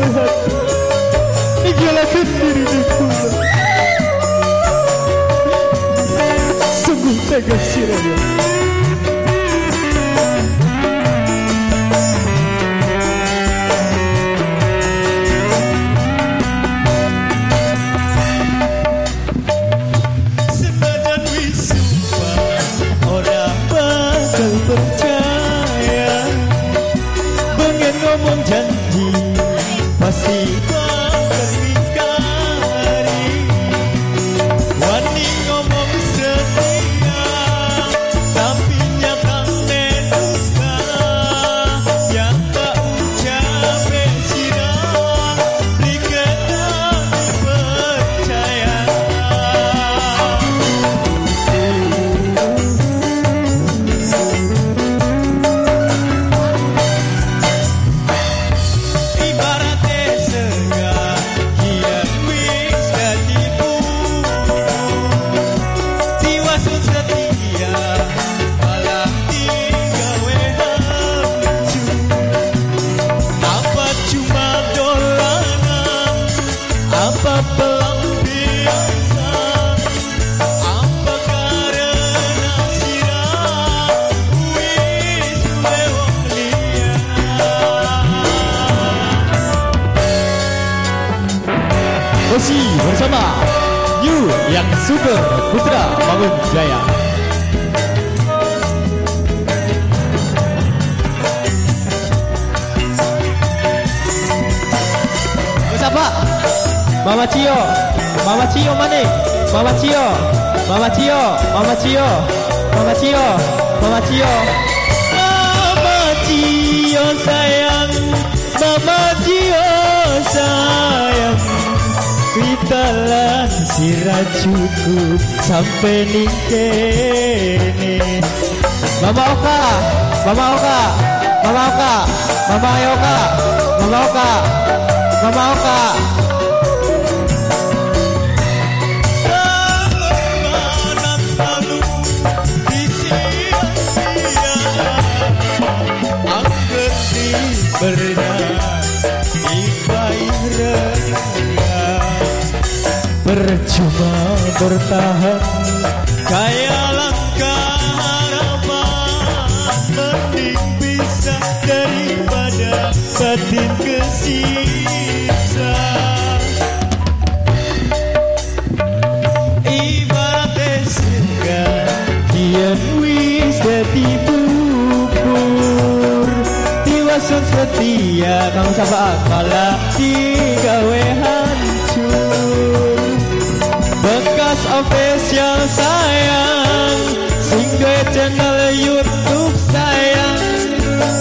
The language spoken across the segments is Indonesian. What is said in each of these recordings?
hati ninggalakan diri kula. Sungguh tega siranya. Senajan wis sumpah ora bakal percaya, pengen ngomong janji pasti bakal ingkari, wani ngomong setia tapi nyata dusta, yang tak ucap sirah dikena percaya. Ibaratnya segar kian wis dadi diwasut setia malah digawe hancur. Apa cuma dolanan, apa pelampiasan, apa karena sirah wis lewat liat. Masih bersama You yang Super Putra Bangun Jaya. Siapa? Mama Cio, Mama Cio mana? Mama Cio, Mama Cio, Mama Cio, Mama Cio, Mama Cio. Mama Cio sayang, Mama Cio sayang, Witalan sirah cukup sampai ningkene. Mama Oka, Mama Oka, Mama Oka, Mama Oka, Mama Oka, Mama Oka. Pengorbanan lalu disia-sia, angker diberikan dibayar rendah. Percuma bertahan kayak langkah harapan, mending bisa daripada batin kesisa. Ibaratnya segar kian wis dadi bubur, diwasut setia Kang Sabaan malah digawe hancur. Bekas official sayang, sing duwe channel YouTube sayang,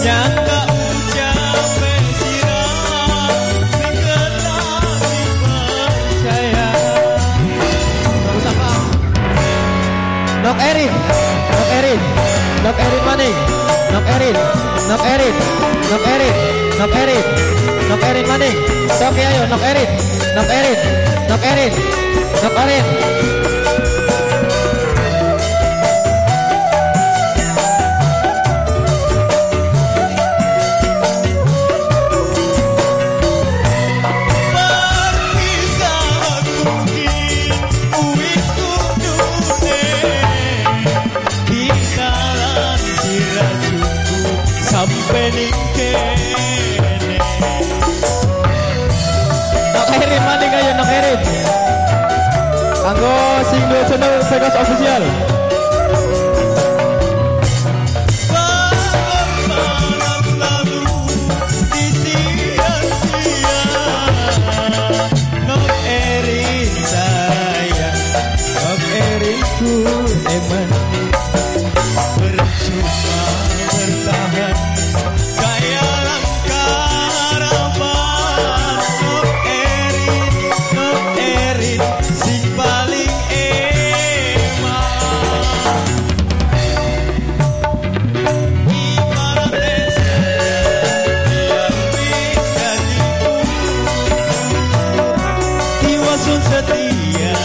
nyangka ucap sirah sing kena dipercaya. Kang Sabaan. Nok Erin, Nok Erin, Nok Erin maning, Nok Erin, Nok Erin, Nok Erin, Nok Erin, Nok Erin maning. Sok ya ayo Nok Erin, Nok Erin, Nok Erin, Nok Erin. Perpisahan mungkin wis kudune, tinggalan sirah cukup sampai ningkene. Nok Erin maning ayo Nok Erin. Kanggo sing duwe channel Vegas official. Pengorbanan lalu disia-sia, Nok Erin sayang, Nok Erin ku eman. Percuma bertahan kayak langkah harapan, Nok Erin sing paling eman. Ibaratnya segar wis dadi diwasut setia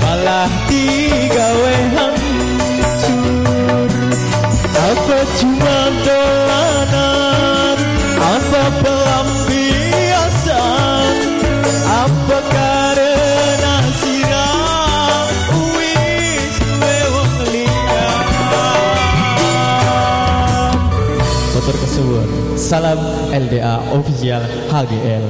malah digawe hancur. Apa cuma dolanan, apa pelampiasan, suwun. Salam LDA Official HGL.